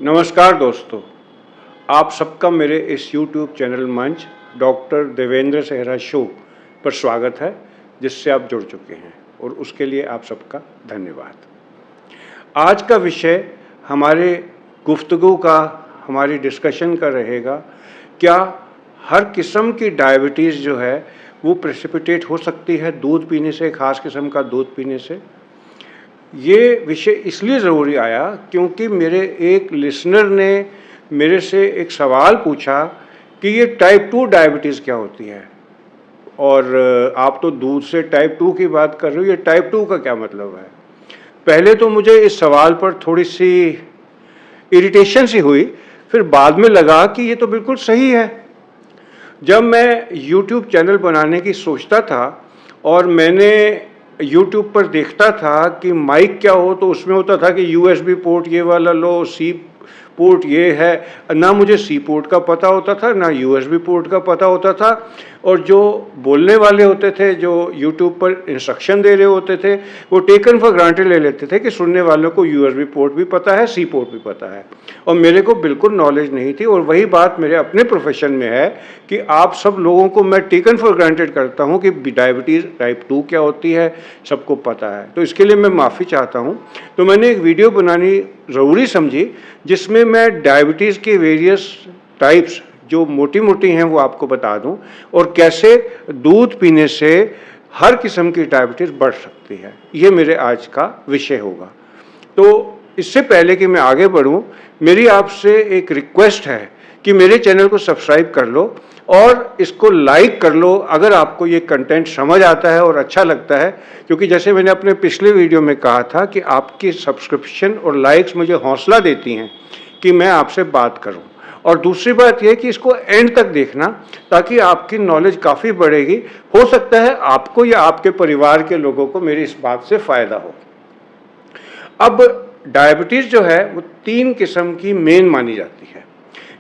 नमस्कार दोस्तों, आप सबका मेरे इस YouTube चैनल मंच डॉक्टर देवेंद्र सेहरा शो पर स्वागत है, जिससे आप जुड़ चुके हैं और उसके लिए आप सबका धन्यवाद। आज का विषय हमारे गुफ्तगू का, हमारी डिस्कशन का रहेगा, क्या हर किस्म की डायबिटीज़ जो है वो प्रेसिपिटेट हो सकती है दूध पीने से, ख़ास किस्म का दूध पीने से। ये विषय इसलिए ज़रूरी आया क्योंकि मेरे एक लिसनर ने मेरे से एक सवाल पूछा कि ये टाइप 2 डायबिटीज़ क्या होती है, और आप तो दूध से टाइप 2 की बात कर रहे हो, ये टाइप 2 का क्या मतलब है। पहले तो मुझे इस सवाल पर थोड़ी सी इरिटेशन सी हुई, फिर बाद में लगा कि ये तो बिल्कुल सही है। जब मैं YouTube चैनल बनाने की सोचता था और मैंने YouTube पर देखता था कि माइक क्या हो, तो उसमें होता था कि USB पोर्ट ये वाला लो, C पोर्ट ये है। ना मुझे C पोर्ट का पता होता था, ना USB पोर्ट का पता होता था, और जो बोलने वाले होते थे, जो YouTube पर इंस्ट्रक्शन दे रहे होते थे, वो टेकन फॉर ग्रांटेड ले लेते थे कि सुनने वालों को USB पोर्ट भी पता है, C पोर्ट भी पता है, और मेरे को बिल्कुल नॉलेज नहीं थी। और वही बात मेरे अपने प्रोफेशन में है कि आप सब लोगों को मैं टेकन फॉर ग्रांटेड करता हूँ कि डायबिटीज़ टाइप 2 क्या होती है सबको पता है, तो इसके लिए मैं माफ़ी चाहता हूँ। तो मैंने एक वीडियो बनानी ज़रूरी समझी जिसमें मैं डायबिटीज़ के वेरियस टाइप्स जो मोटी मोटी हैं वो आपको बता दूं, और कैसे दूध पीने से हर किस्म की डायबिटीज़ बढ़ सकती है। ये मेरे आज का विषय होगा। तो इससे पहले कि मैं आगे बढ़ूं, मेरी आपसे एक रिक्वेस्ट है कि मेरे चैनल को सब्सक्राइब कर लो और इसको लाइक कर लो अगर आपको ये कंटेंट समझ आता है और अच्छा लगता है, क्योंकि जैसे मैंने अपने पिछले वीडियो में कहा था कि आपकी सब्सक्रिप्शन और लाइक्स मुझे हौसला देती हैं कि मैं आपसे बात करूं। और दूसरी बात यह कि इसको एंड तक देखना, ताकि आपकी नॉलेज काफ़ी बढ़ेगी। हो सकता है आपको या आपके परिवार के लोगों को मेरी इस बात से फ़ायदा हो। अब डायबिटीज़ जो है वो 3 किस्म की मेन मानी जाती है।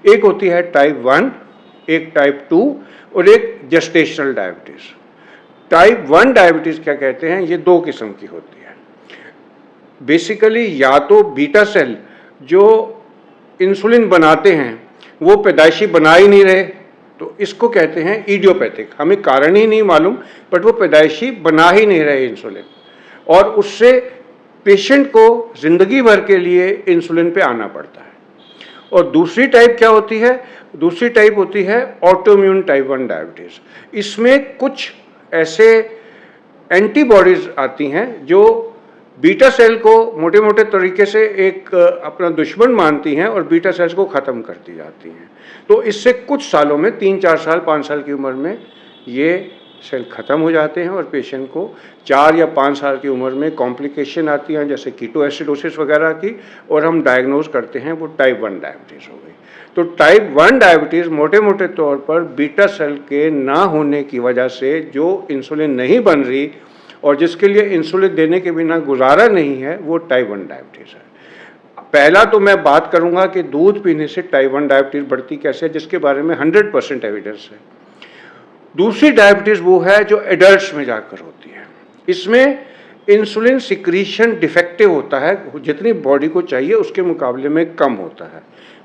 एक होती है टाइप 1, एक टाइप 2 और एक जेस्टेशनल डायबिटीज़। टाइप 1 डायबिटीज़ क्या कहते हैं, ये 2 किस्म की होती है। बेसिकली या तो बीटा सेल जो इंसुलिन बनाते हैं वो पैदाइशी बना ही नहीं रहे, तो इसको कहते हैं इडियोपैथिक। हमें कारण ही नहीं मालूम, बट वो पैदाइशी बना ही नहीं रहे इंसुलिन, और उससे पेशेंट को ज़िंदगी भर के लिए इंसुलिन पे आना पड़ता है। और दूसरी टाइप क्या होती है, दूसरी टाइप होती है ऑटोइम्यून टाइप 1 डायबिटीज़। इसमें कुछ ऐसे एंटीबॉडीज़ आती हैं जो बीटा सेल को मोटे मोटे तरीके से एक अपना दुश्मन मानती हैं और बीटा सेल्स को ख़त्म करती जाती हैं। तो इससे कुछ सालों में, 3-4 साल 5 साल की उम्र में ये सेल ख़त्म हो जाते हैं और पेशेंट को 4 या 5 साल की उम्र में कॉम्प्लिकेशन आती हैं, जैसे कीटोएसिडोसिस वगैरह की, और हम डायग्नोज करते हैं वो टाइप 1 डायबिटीज़ हो गई। तो टाइप 1 डायबिटीज़ मोटे मोटे तौर पर बीटा सेल के ना होने की वजह से जो इंसुलिन नहीं बन रही और जिसके लिए इंसुलिन देने के बिना गुजारा नहीं है, वो टाइप 1 डायबिटीज़ है। पहला तो मैं बात करूंगा कि दूध पीने से टाइप 1 डायबिटीज़ बढ़ती कैसे है, जिसके बारे में 100% एविडेंस है। दूसरी डायबिटीज़ वो है जो एडल्ट्स में जाकर होती है। इसमें इंसुलिन सिक्रीशन डिफेक्टिव होता है, जितनी बॉडी को चाहिए उसके मुकाबले में कम होता है।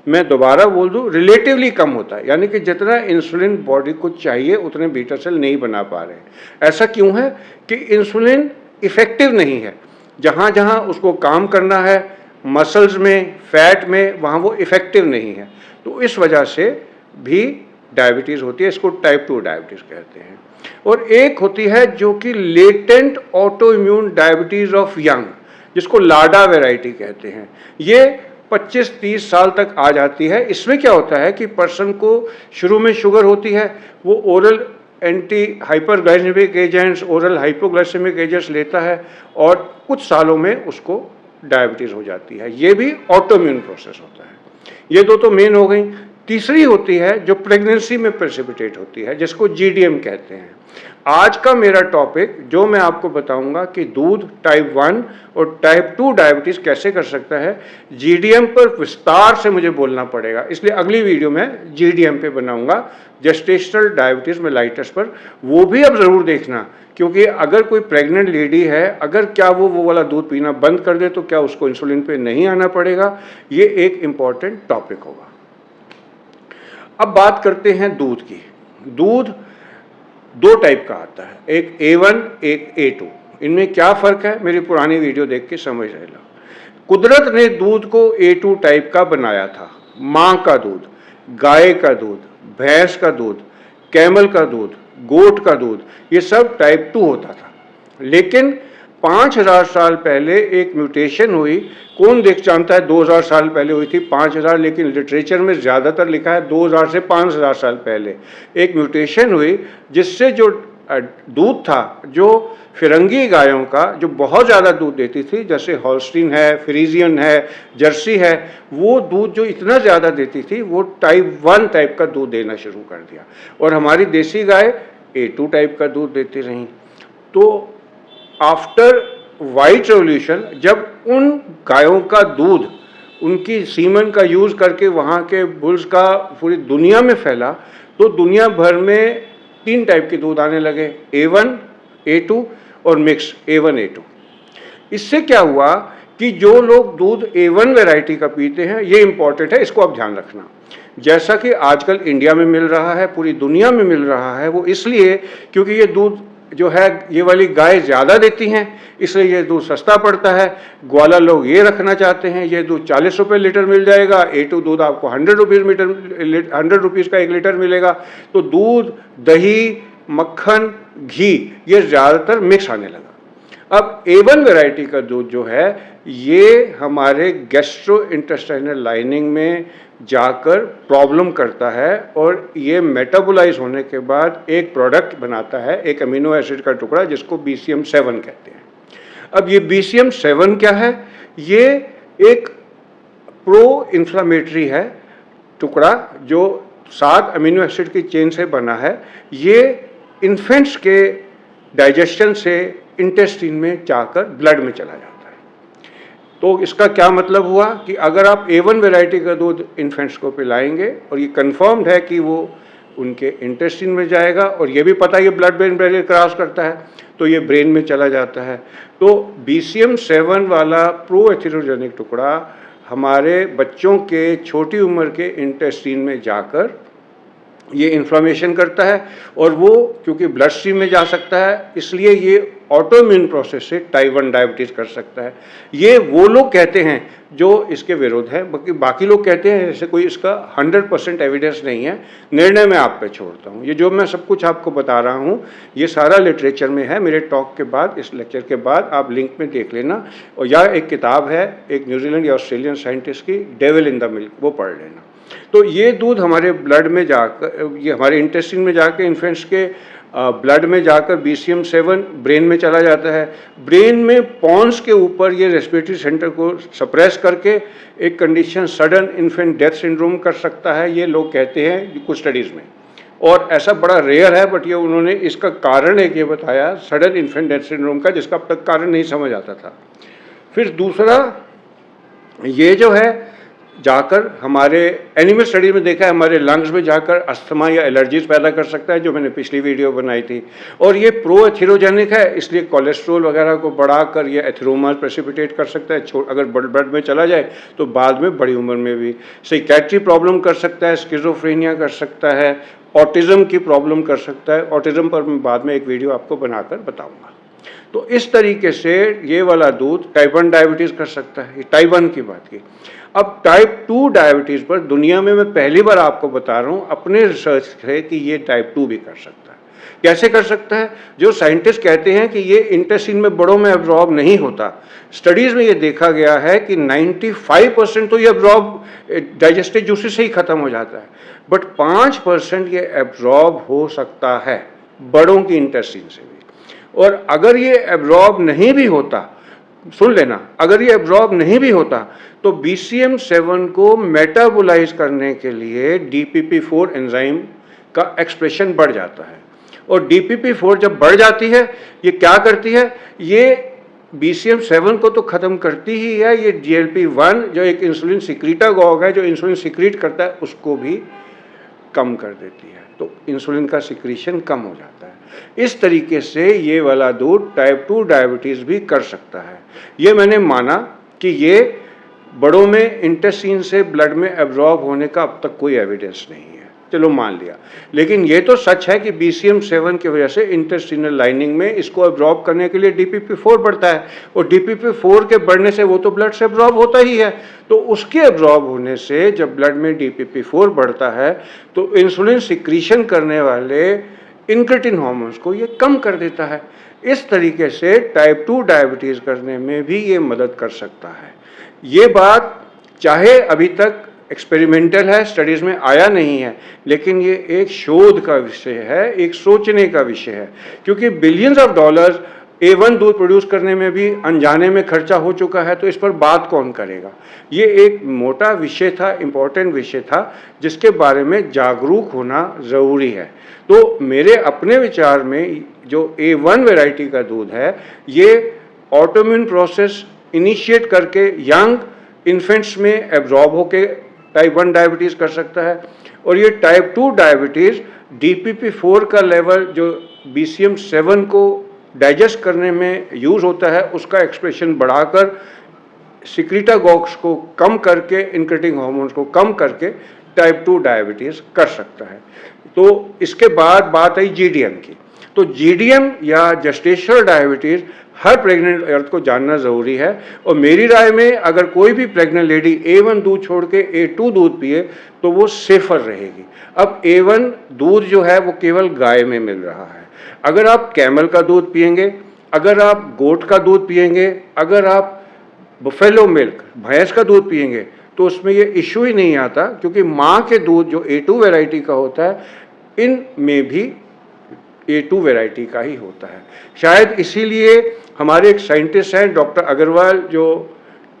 मैं दोबारा बोल दूं, रिलेटिवली कम होता है, यानी कि जितना इंसुलिन बॉडी को चाहिए उतने बीटा सेल नहीं बना पा रहे। ऐसा क्यों है कि इंसुलिन इफेक्टिव नहीं है। जहाँ जहाँ उसको काम करना है, मसल्स में, फैट में, वहाँ वो इफेक्टिव नहीं है। तो इस वजह से भी डायबिटीज़ होती है। इसको टाइप 2 डायबिटीज़ कहते हैं। और एक होती है जो कि latent autoimmune diabetes of young, जिसको लाडा वेराइटी कहते हैं। ये 25-30 साल तक आ जाती है। इसमें क्या होता है कि पर्सन को शुरू में शुगर होती है, वो oral anti hyperglycaemic agents, oral hypoglycaemic agents लेता है, और कुछ सालों में उसको डायबिटीज़ हो जाती है। ये भी ऑटोइम्यून प्रोसेस होता है। ये दो तो मेन हो गई। तीसरी होती है जो प्रेगनेंसी में प्रेसिपिटेट होती है, जिसको जीडीएम कहते हैं। आज का मेरा टॉपिक जो मैं आपको बताऊंगा कि दूध टाइप 1 और टाइप 2 डायबिटीज़ कैसे कर सकता है, जीडीएम पर विस्तार से मुझे बोलना पड़ेगा, इसलिए अगली वीडियो में जीडीएम पे बनाऊंगा, जेस्टेशनल डायबिटीज़ मेलाइटस पर। वो भी अब ज़रूर देखना, क्योंकि अगर कोई प्रेग्नेंट लेडी है, अगर क्या वो वाला दूध पीना बंद कर दे तो क्या उसको इंसुलिन पे नहीं आना पड़ेगा, ये एक इम्पॉर्टेंट टॉपिक होगा। अब बात करते हैं दूध की। दूध दो टाइप का आता है, एक A1 एक A2। इनमें क्या फ़र्क है, मेरी पुरानी वीडियो देख के समझ लेना। कुदरत ने दूध को A2 टाइप का बनाया था। माँ का दूध, गाय का दूध, भैंस का दूध, कैमल का दूध, गोट का दूध, ये सब टाइप 2 होता था। लेकिन 5000 साल पहले एक म्यूटेशन हुई। कौन देख जानता है 2000 साल पहले हुई थी, 5000, लेकिन लिटरेचर में ज़्यादातर लिखा है 2000 से 5000 साल पहले एक म्यूटेशन हुई, जिससे जो दूध था, जो फिरंगी गायों का जो बहुत ज़्यादा दूध देती थी, जैसे हॉल्स्टीन है, फ्रीजियन है, जर्सी है, वो दूध जो इतना ज़्यादा देती थी वो टाइप 1 टाइप का दूध देना शुरू कर दिया, और हमारी देसी गाय A2 टाइप का दूध देती रहीं। तो आफ्टर वाइट रेवोल्यूशन, जब उन गायों का दूध, उनकी सीमन का यूज़ करके वहाँ के बुल्स का पूरी दुनिया में फैला, तो दुनिया भर में 3 टाइप के दूध आने लगे, A1, A2 और मिक्स A1 A2। इससे क्या हुआ कि जो लोग दूध A1 वैरायटी का पीते हैं, ये इंपॉर्टेंट है, इसको आप ध्यान रखना। जैसा कि आजकल इंडिया में मिल रहा है, पूरी दुनिया में मिल रहा है, वो इसलिए क्योंकि ये दूध जो है, ये वाली गाय ज़्यादा देती हैं, इसलिए ये दूध सस्ता पड़ता है। ग्वाला लोग ये रखना चाहते हैं, ये दूध 40 रुपये लीटर मिल जाएगा, A2 दूध आपको 100 रुपीज़ का 1 लीटर मिलेगा। तो दूध, दही, मक्खन, घी, ये ज़्यादातर मिक्स आने लगा। अब A1 वैरायटी का दूध जो है, ये हमारे गैस्ट्रो इंटेस्टाइनल लाइनिंग में जाकर प्रॉब्लम करता है, और ये मेटाबोलाइज होने के बाद एक प्रोडक्ट बनाता है, एक अमीनो एसिड का टुकड़ा, जिसको BCM7 कहते हैं। अब ये BCM7 क्या है, ये एक प्रो इन्फ्लामेटरी है टुकड़ा, जो 7 अमीनो एसिड की चेन से बना है। ये इन्फेंट्स के डाइजेशन से इंटेस्टाइन में जाकर ब्लड में चला जाता है। तो इसका क्या मतलब हुआ कि अगर आप A1 वैरायटी का दूध इन्फेंट्स को पिलाएंगे, और ये कंफर्म्ड है कि वो उनके इंटेस्टाइन में जाएगा, और ये भी पता है ये ब्लड ब्रेन बैरियर क्रॉस करता है, तो ये ब्रेन में चला जाता है। तो BCM7 वाला प्रो एथिरोजेनिक टुकड़ा हमारे बच्चों के छोटी उम्र के इंटेस्टाइन में जाकर ये इन्फ्लामेशन करता है, और वो क्योंकि ब्लड स्ट्रीम में जा सकता है, इसलिए ये ऑटोइम्यून प्रोसेस से टाइप 1 डायबिटीज़ कर सकता है। ये वो लोग कहते हैं जो इसके विरोध है, बाकी लोग कहते हैं जैसे कोई इसका 100% एविडेंस नहीं है। निर्णय मैं आप पे छोड़ता हूँ। ये जो मैं सब कुछ आपको बता रहा हूँ, ये सारा लिटरेचर में है। मेरे टॉक के बाद, इस लेक्चर के बाद आप लिंक में देख लेना, और या एक किताब है एक न्यूजीलैंड या ऑस्ट्रेलियन साइंटिस्ट की, डेविल इन द मिल्क, वो पढ़ लेना। तो ये दूध हमारे ब्लड में जाकर, ये हमारे इंटेस्टाइन में जाकर, इन्फेंट्स के ब्लड में जाकर BCM7 ब्रेन में चला जाता है। ब्रेन में पॉन्स के ऊपर ये रेस्पिरेटरी सेंटर को सप्रेस करके एक condition sudden infant death syndrome कर सकता है, ये लोग कहते हैं कुछ स्टडीज़ में, और ऐसा बड़ा रेयर है, बट ये उन्होंने इसका कारण एक ये बताया सडन इन्फेंट डेथ सिंड्रोम का, जिसका अब तक कारण नहीं समझ आता था। फिर दूसरा, ये जो है जाकर हमारे एनिमल स्टडी में देखा है, हमारे लंग्स में जाकर अस्थमा या एलर्जीज पैदा कर सकता है, जो मैंने पिछली वीडियो बनाई थी। और ये प्रो एथिरोजेनिक है, इसलिए कोलेस्ट्रोल वगैरह को बढ़ाकर ये एथिरोमास प्रेसिपिटेट कर सकता है। अगर ब्लड में चला जाए तो बाद में बड़ी उम्र में भी साइकेट्री प्रॉब्लम कर सकता है, स्किज़ोफ्रेनिया कर सकता है, ऑटिज़म की प्रॉब्लम कर सकता है। ऑटिज़म पर मैं बाद में एक वीडियो आपको बनाकर बताऊँगा। तो इस तरीके से ये वाला दूध टाइप 1 डायबिटीज़ कर सकता है। ये टाइप 1 की बात की। अब टाइप 2 डायबिटीज़ पर दुनिया में मैं पहली बार आपको बता रहा हूँ अपने रिसर्च से कि ये टाइप 2 भी कर सकता है। कैसे कर सकता है? जो साइंटिस्ट कहते हैं कि ये इंटेस्टाइन में बड़ों में एब्जॉर्ब नहीं होता। स्टडीज़ में ये देखा गया है कि 95% तो ये एब्जॉर्ब डाइजेस्टिव जूसेस से ही ख़त्म हो जाता है, बट 5% ये एब्जॉर्ब हो सकता है बड़ों की इंटेस्टाइन से भी। और अगर ये एब्जॉर्ब नहीं भी होता, सुन लेना, अगर ये एब्जॉर्ब नहीं भी होता तो BCM7 को मेटाबोलाइज करने के लिए DPP4 एंजाइम का एक्सप्रेशन बढ़ जाता है, और DPP4 जब बढ़ जाती है ये क्या करती है, ये BCM7 को तो ख़त्म करती ही है, ये GLP-1 जो एक इंसुलिन सिक्रीटागॉग है, जो इंसुलिन सिक्रीट करता है, उसको भी कम कर देती है, तो इंसुलिन का सिक्रीशन कम हो जाता है। इस तरीके से ये वाला दूध टाइप 2 डायबिटीज़ भी कर सकता है। ये मैंने माना कि ये बड़ों में इंटेस्टाइन से ब्लड में एब्जॉर्ब होने का अब तक कोई एविडेंस नहीं है, चलो मान लिया, लेकिन ये तो सच है कि BCM7 की वजह से इंटेस्टिनल लाइनिंग में इसको एब्जॉर्ब करने के लिए DPP4 बढ़ता है, और DPP4 के बढ़ने से वो तो ब्लड से एब्जॉर्ब होता ही है, तो उसके एब्जॉर्ब होने से जब ब्लड में DPP4 बढ़ता है तो इंसुलिन सिक्रीशन करने वाले इंक्रेटिन हार्मोन्स को ये कम कर देता है। इस तरीके से टाइप 2 डायबिटीज़ करने में भी ये मदद कर सकता है। ये बात चाहे अभी तक एक्सपेरिमेंटल है, स्टडीज़ में आया नहीं है, लेकिन ये एक शोध का विषय है, एक सोचने का विषय है, क्योंकि बिलियंस ऑफ डॉलर्स A1 दूध प्रोड्यूस करने में भी अनजाने में खर्चा हो चुका है, तो इस पर बात कौन करेगा। ये एक मोटा विषय था, इम्पोर्टेंट विषय था, जिसके बारे में जागरूक होना ज़रूरी है। तो मेरे अपने विचार में जो A1 वैरायटी का दूध है, ये ऑटोइम्यून प्रोसेस इनिशिएट करके यंग इन्फेंट्स में एब्जॉर्ब होके टाइप 1 डायबिटीज़ कर सकता है, और ये टाइप 2 डायबिटीज़ DPP4 का लेवल जो BCM7 को डाइजेस्ट करने में यूज़ होता है, उसका एक्सप्रेशन बढ़ाकर सिक्रीटागॉग्स को कम करके, इंक्रेटिन हार्मोन्स को कम करके टाइप 2 डायबिटीज़ कर सकता है। तो इसके बाद बात आई GDM की। तो GDM या जेस्टेशनल डायबिटीज़ हर प्रेग्नेंट औरत को जानना ज़रूरी है, और मेरी राय में अगर कोई भी प्रेग्नेंट लेडी A1 दूध छोड़ के A2 दूध पिए तो वो सेफर रहेगी। अब A1 दूध जो है वो केवल गाय में मिल रहा है, अगर आप कैमल का दूध पिएंगे, अगर आप गोट का दूध पिएंगे, अगर आप बफेलो मिल्क भैंस का दूध पिएंगे, तो उसमें ये इशू ही नहीं आता, क्योंकि माँ के दूध जो A2 वैरायटी का होता है, इनमें भी A2 वैरायटी का ही होता है। शायद इसीलिए हमारे एक साइंटिस्ट हैं डॉक्टर अग्रवाल, जो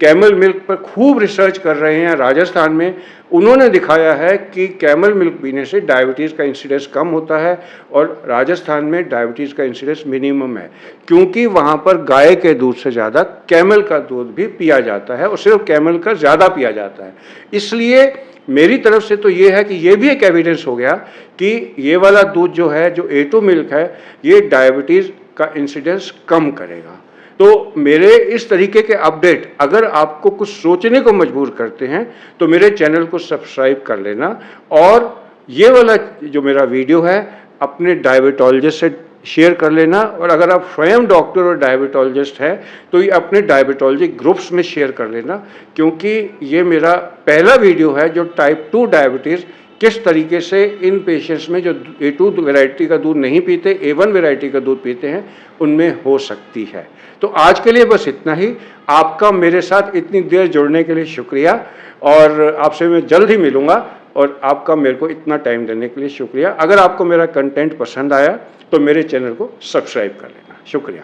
कैमल मिल्क पर खूब रिसर्च कर रहे हैं राजस्थान में, उन्होंने दिखाया है कि कैमल मिल्क पीने से डायबिटीज़ का इंसिडेंस कम होता है, और राजस्थान में डायबिटीज़ का इंसिडेंस मिनिमम है, क्योंकि वहाँ पर गाय के दूध से ज़्यादा कैमल का दूध भी पिया जाता है, और सिर्फ कैमल का ज़्यादा पिया जाता है। इसलिए मेरी तरफ से तो ये है कि ये भी एक एविडेंस हो गया कि ये वाला दूध जो है, जो A2 मिल्क है, ये डायबिटीज़ का इंसिडेंस कम करेगा। तो मेरे इस तरीके के अपडेट अगर आपको कुछ सोचने को मजबूर करते हैं तो मेरे चैनल को सब्सक्राइब कर लेना, और ये वाला जो मेरा वीडियो है अपने डायबिटोलॉजिस्ट से शेयर कर लेना, और अगर आप स्वयं डॉक्टर और डायबिटोलॉजिस्ट हैं तो ये अपने डायबिटोलॉजी ग्रुप्स में शेयर कर लेना, क्योंकि ये मेरा पहला वीडियो है जो टाइप 2 डायबिटीज़ किस तरीके से इन पेशेंट्स में जो A2 वैरायटी का दूध नहीं पीते, A1 वैरायटी का दूध पीते हैं, उनमें हो सकती है। तो आज के लिए बस इतना ही। आपका मेरे साथ इतनी देर जुड़ने के लिए शुक्रिया, और आपसे मैं जल्द ही मिलूँगा, और आपका मेरे को इतना टाइम देने के लिए शुक्रिया। अगर आपको मेरा कंटेंट पसंद आया तो मेरे चैनल को सब्सक्राइब कर लेना। शुक्रिया।